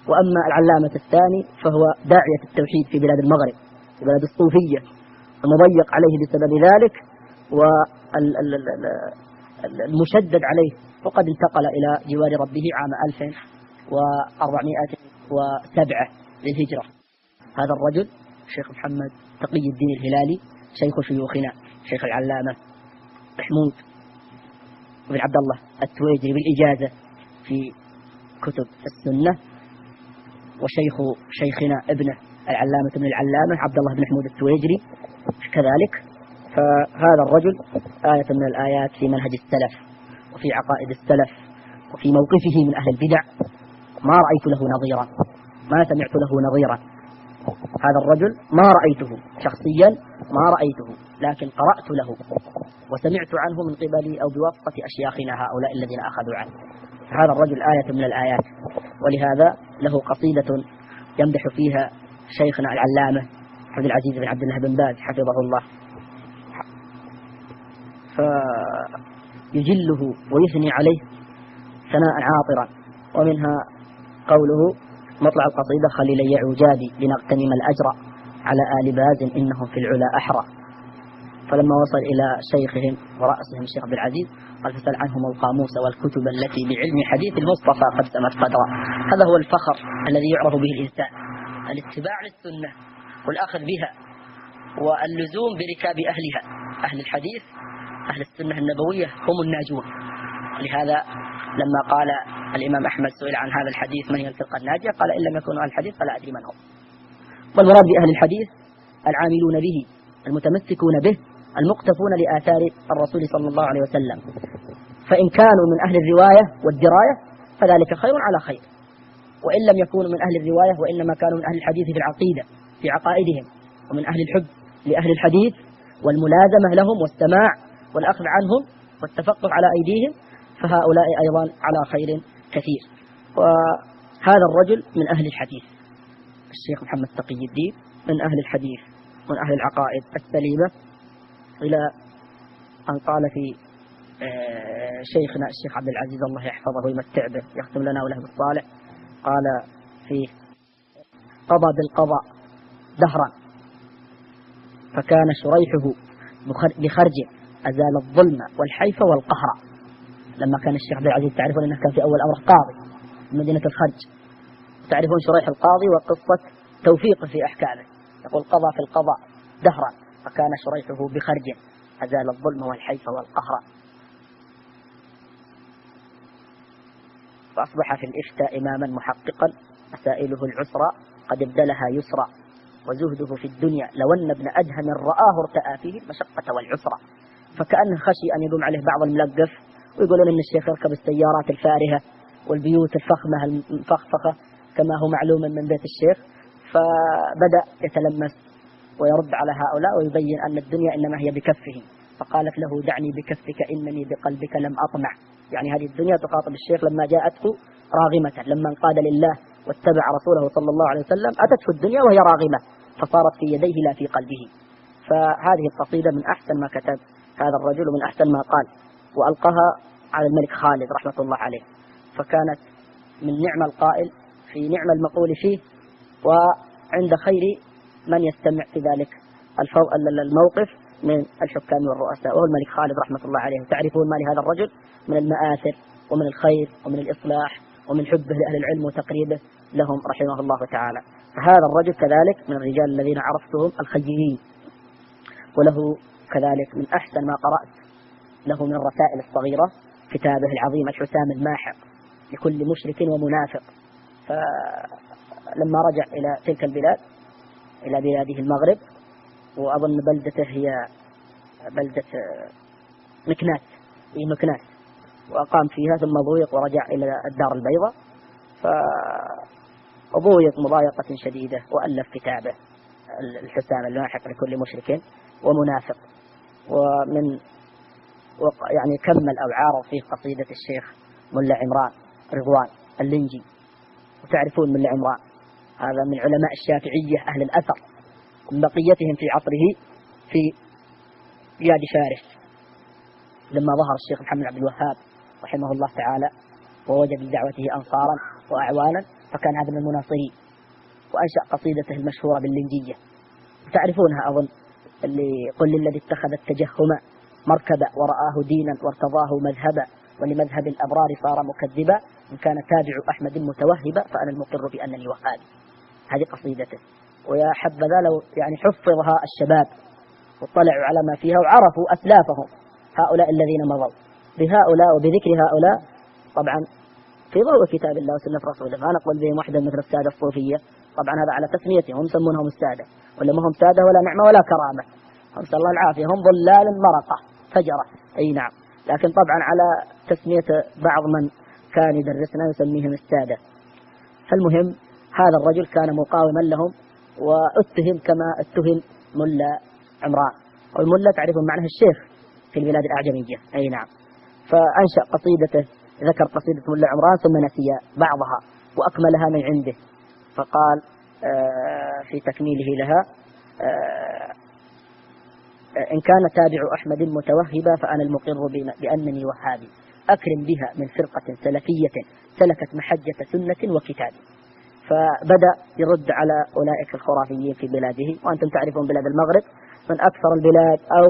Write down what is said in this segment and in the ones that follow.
وأما العلامة الثاني فهو داعية التوحيد في بلاد المغرب، في بلاد الصوفية، المضيق عليه بسبب ذلك والمشدد عليه، وقد انتقل إلى جوار ربه عام 1407 للهجرة. هذا الرجل الشيخ محمد تقي الدين الهلالي شيخ شيوخنا، شيخ العلامة محمود بن عبد الله التويجري بالإجازة في كتب السنة، وشيخ شيخنا ابنه العلامة ابن العلامة عبد الله بن محمود التويجري كذلك. فهذا الرجل آية من الآيات في منهج السلف وفي عقائد السلف وفي موقفه من أهل البدع، ما رأيت له نظيرا، ما سمعت له نظيرا. هذا الرجل ما رأيته شخصيا، ما رأيته، لكن قرأت له وسمعت عنه من قبل أو بواسطة أشياخنا هؤلاء الذين أخذوا عنه. هذا الرجل آية من الآيات، ولهذا له قصيدة يمدح فيها شيخنا العلامة عبد العزيز بن عبد الله بن باز حفظه الله، فيجله ويثني عليه ثناء عاطرا. ومنها قوله مطلع القصيدة: خليلي عجابي لنغتنم الأجر على آل باز إنهم في العلا أحرى. فلما وصل إلى شيخهم ورأسهم الشيخ عبد العزيز قال: فسأل عنهم القاموس والكتب التي بعلم حديث المصطفى قد سمت قدرا. هذا هو الفخر الذي يعرف به الإنسان، الاتباع للسنة والأخذ بها واللزوم بركاب أهلها. أهل الحديث أهل السنة النبوية هم الناجون. لهذا لما قال الإمام أحمد سئل عن هذا الحديث: من هي الفرقة الناجية؟ قال: إن لم يكونوا أهل الحديث فلا أدري من هم. والمراد بأهل الحديث العاملون به، المتمسكون به، المقتفون لآثار الرسول صلى الله عليه وسلم. فإن كانوا من أهل الرواية والدراية فذلك خير على خير، وإن لم يكونوا من أهل الرواية وإنما كانوا من أهل الحديث في العقيدة في عقائدهم، ومن أهل الحب لأهل الحديث والملازمة لهم والسماع والأخذ عنهم والتفقه على أيديهم، فهؤلاء أيضا على خير كثير. وهذا الرجل من أهل الحديث، الشيخ محمد تقي الدين من أهل الحديث، من أهل العقائد السليمة، إلى أن قال في شيخنا الشيخ عبد العزيز الله يحفظه ويمتع به يختم لنا وله بالصالح، قال فيه: قضى بالقضاء دهرا فكان شريحه بخرج أزال الظلم والحيف والقهر. لما كان الشيخ عبد العزيز تعرفون أنه كان في أول أمره قاضي في مدينة الخرج، تعرفون شريح القاضي وقصة توفيقه في أحكامه، يقول: قضى في القضاء دهرا فكان شريحه بخرج أزال الظلم والحيف والقهر. فأصبح في الإفتاء إماما محققا، مسائله العسرى قد ابدلها يسرا، وزهده في الدنيا لو أن ابن أدهم رآه ارتأى فيه المشقة والعسرة. فكأنه خشي أن يدوم عليه بعض الملقف ويقولون إن الشيخ يركب السيارات الفارهة والبيوت الفخمة المفخفخة كما هو معلوم من بيت الشيخ، فبدأ يتلمس ويرد على هؤلاء ويبين أن الدنيا إنما هي بكفه. فقالت له: دعني بكفك إنني بقلبك لم أطمع. يعني هذه الدنيا تخاطب الشيخ لما جاءته راغمة، لما انقاد لله واتبع رسوله صلى الله عليه وسلم أتته الدنيا وهي راغمة فصارت في يديه لا في قلبه. فهذه القصيدة من أحسن ما كتب هذا الرجل ومن أحسن ما قال، وألقاها على الملك خالد رحمة الله عليه، فكانت من نعم القائل في نعم المقول فيه، وعند خير من يستمع في ذلك الموقف من الحكام والرؤساء، وهو الملك خالد رحمة الله عليه. تعرفون ما لهذا الرجل من المآثر ومن الخير ومن الإصلاح ومن حبه لأهل العلم وتقريبه لهم رحمه الله تعالى. فهذا الرجل كذلك من الرجال الذين عرفتهم الخيرين، وله كذلك من أحسن ما قرأت له من الرسائل الصغيرة كتابه العظيم الحسام الماحق لكل مشرك ومنافق. فلما رجع إلى تلك البلاد، إلى بلاده المغرب، وأظن بلدته هي بلدة مكناس، وأقام فيها ثم ضويق ورجع إلى الدار البيضاء، فضويق مضايقة شديدة، وألف كتابه الحسام الماحق لكل مشرك ومنافق. ومن يعني كمل أو عارض فيه قصيدة الشيخ ملا عمران رضوان اللنجي. وتعرفون ملا عمران هذا من علماء الشافعية أهل الأثر، من بقيتهم في عصره في بلاد فارس، لما ظهر الشيخ محمد عبد الوهاب رحمه الله تعالى ووجد لدعوته أنصارا وأعوانا، فكان هذا من المناصرين، وأنشأ قصيدته المشهورة باللنجية تعرفونها أظن، اللي قل للذي اتخذ التجهم مركبا ورآه دينا وارتضاه مذهبا ولمذهب الأبرار صار مكذبا إن كان تابع أحمد متوهبا فأنا المقر بأنني وهابي. هذه قصيدته، ويا حبذا لو يعني حفظها الشباب واطلعوا على ما فيها وعرفوا أسلافهم هؤلاء الذين مضوا، بهؤلاء وبذكر هؤلاء طبعا في ضوء كتاب الله وسنة رسوله، ما نقول بهم وحدا مثل السادة الصوفية، طبعا هذا على تسميتهم، هم يسمونهم السادة ولا ما هم سادة ولا نعمة ولا كرامة، هم نسأل الله العافية، هم ضلال مرقة فجرة، أي نعم، لكن طبعا على تسمية بعض من كان يدرسنا يسميهم السادة. فالمهم هذا الرجل كان مقاوما لهم، واتهم كما اتهم ملا عمران، والملا تعرفون معناه الشيخ في البلاد الأعجمية، أي نعم. فأنشأ قصيدته، ذكر قصيدة ملا عمران ثم نسي بعضها وأكملها من عنده، فقال في تكميله لها إن كان تابع أحمد متوهبا فأنا المقر بأنني وهابي أكرم بها من فرقة سلفية سلكت محجة سنة وكتاب. فبدأ يرد على أولئك الخرافيين في بلاده، وأنتم تعرفون بلاد المغرب من أكثر البلاد أو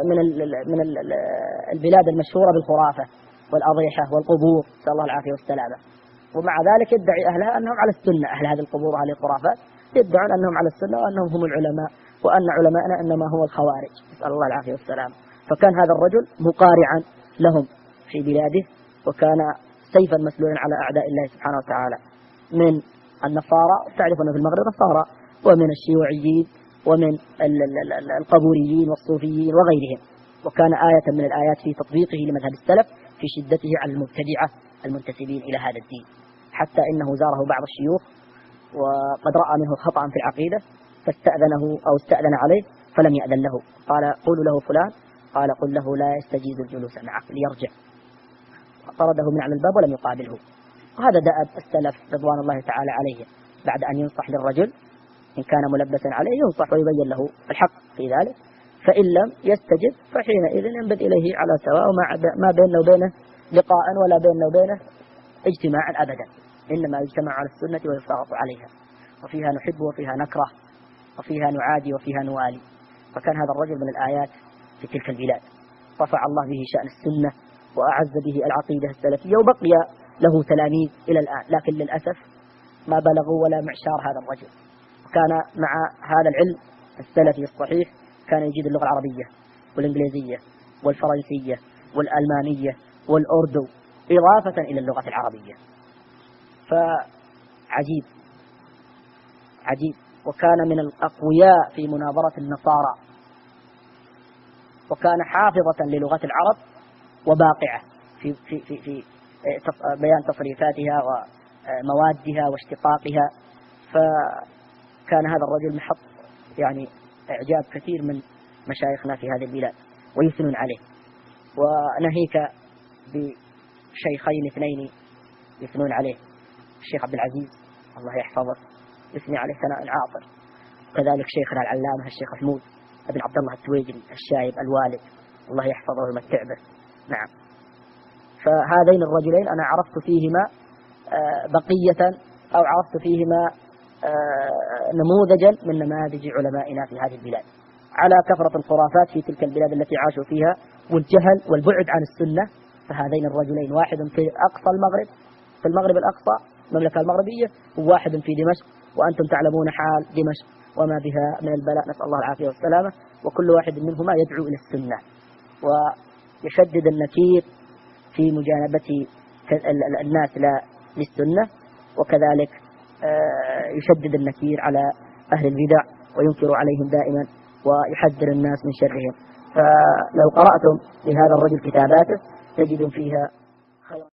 من البلاد المشهورة بالخرافة والأضيحة والقبور، نسأل الله العافية والسلامة، ومع ذلك يدعي أهلها أنهم على السنة، أهل هذه القبور وهذه الخرافات يدعون أنهم على السنة وأنهم هم العلماء، وأن علماءنا إنما هو الخوارج، نسأل الله العافية والسلامة. فكان هذا الرجل مقارعا لهم في بلاده، وكان سيفا مسلولا على أعداء الله سبحانه وتعالى من النصارى، تعرفون في المغرب نصارى، ومن الشيوعيين ومن القبوريين والصوفيين وغيرهم، وكان آية من الآيات في تطبيقه لمذهب السلف في شدته على المبتدعة المنتسبين إلى هذا الدين، حتى إنه زاره بعض الشيوخ وقد رأى منه خطأ في العقيدة فاستأذنه أو استأذن عليه فلم يأذن له، قال قولوا له فلان، قال قل له لا يستجيز الجلوس معه ليرجع، طرده من على الباب ولم يقابله. وهذا دأب السلف رضوان الله تعالى عليهم، بعد أن ينصح للرجل إن كان ملبسا عليه ينصح ويبين له الحق في ذلك، فإن لم يستجب فحينئذ ينبذ إليه على سواء، ما بيننا وبينه لقاء ولا بيننا وبينه اجتماعا أبدا، إنما يجتمع على السنة ويفرط عليها، وفيها نحب وفيها نكره وفيها نعادي وفيها نوالي. فكان هذا الرجل من الآيات في تلك البلاد، رفع الله به شأن السنة وأعز به العقيدة السلفية، وبقي له تلاميذ إلى الآن، لكن للأسف ما بلغوا ولا معشار هذا الرجل. كان مع هذا العلم السلفي الصحيح كان يجيد اللغة العربية والإنجليزية والفرنسية والألمانية والأردو إضافة إلى اللغة العربية، فعجيب عجيب. وكان من الأقوياء في مناظرة النصارى، وكان حافظة للغة العرب وباقعة في بيان تصريفاتها وموادها واشتقاقها. فكان هذا الرجل محط يعني إعجاب كثير من مشايخنا في هذه البلاد ويثنون عليه، وناهيك بشيخين اثنين يثنون عليه، الشيخ عبد العزيز الله يحفظه يثني عليه ثناء عاطر، وكذلك شيخنا العلامة الشيخ محمود بن عبد الله التويجري الشايب الوالد الله يحفظه ويمتع به. نعم. فهذين الرجلين أنا عرفت فيهما بقية أو عرفت فيهما نموذجا من نماذج علمائنا في هذه البلاد، على كثرة الخرافات في تلك البلاد التي عاشوا فيها والجهل والبعد عن السنة. فهذين الرجلين واحد في أقصى المغرب، في المغرب الأقصى المملكة المغربية، وواحد في دمشق، وأنتم تعلمون حال دمشق وما بها من البلاء، نسأل الله العافية والسلامة، وكل واحد منهما يدعو إلى السنة ويشدد النكير في مجانبة الناس للسنة، وكذلك يشدد النكير على أهل البدع وينكر عليهم دائما ويحذر الناس من شرهم. فلو قرأتم لهذا الرجل كتاباته تجد فيها خير.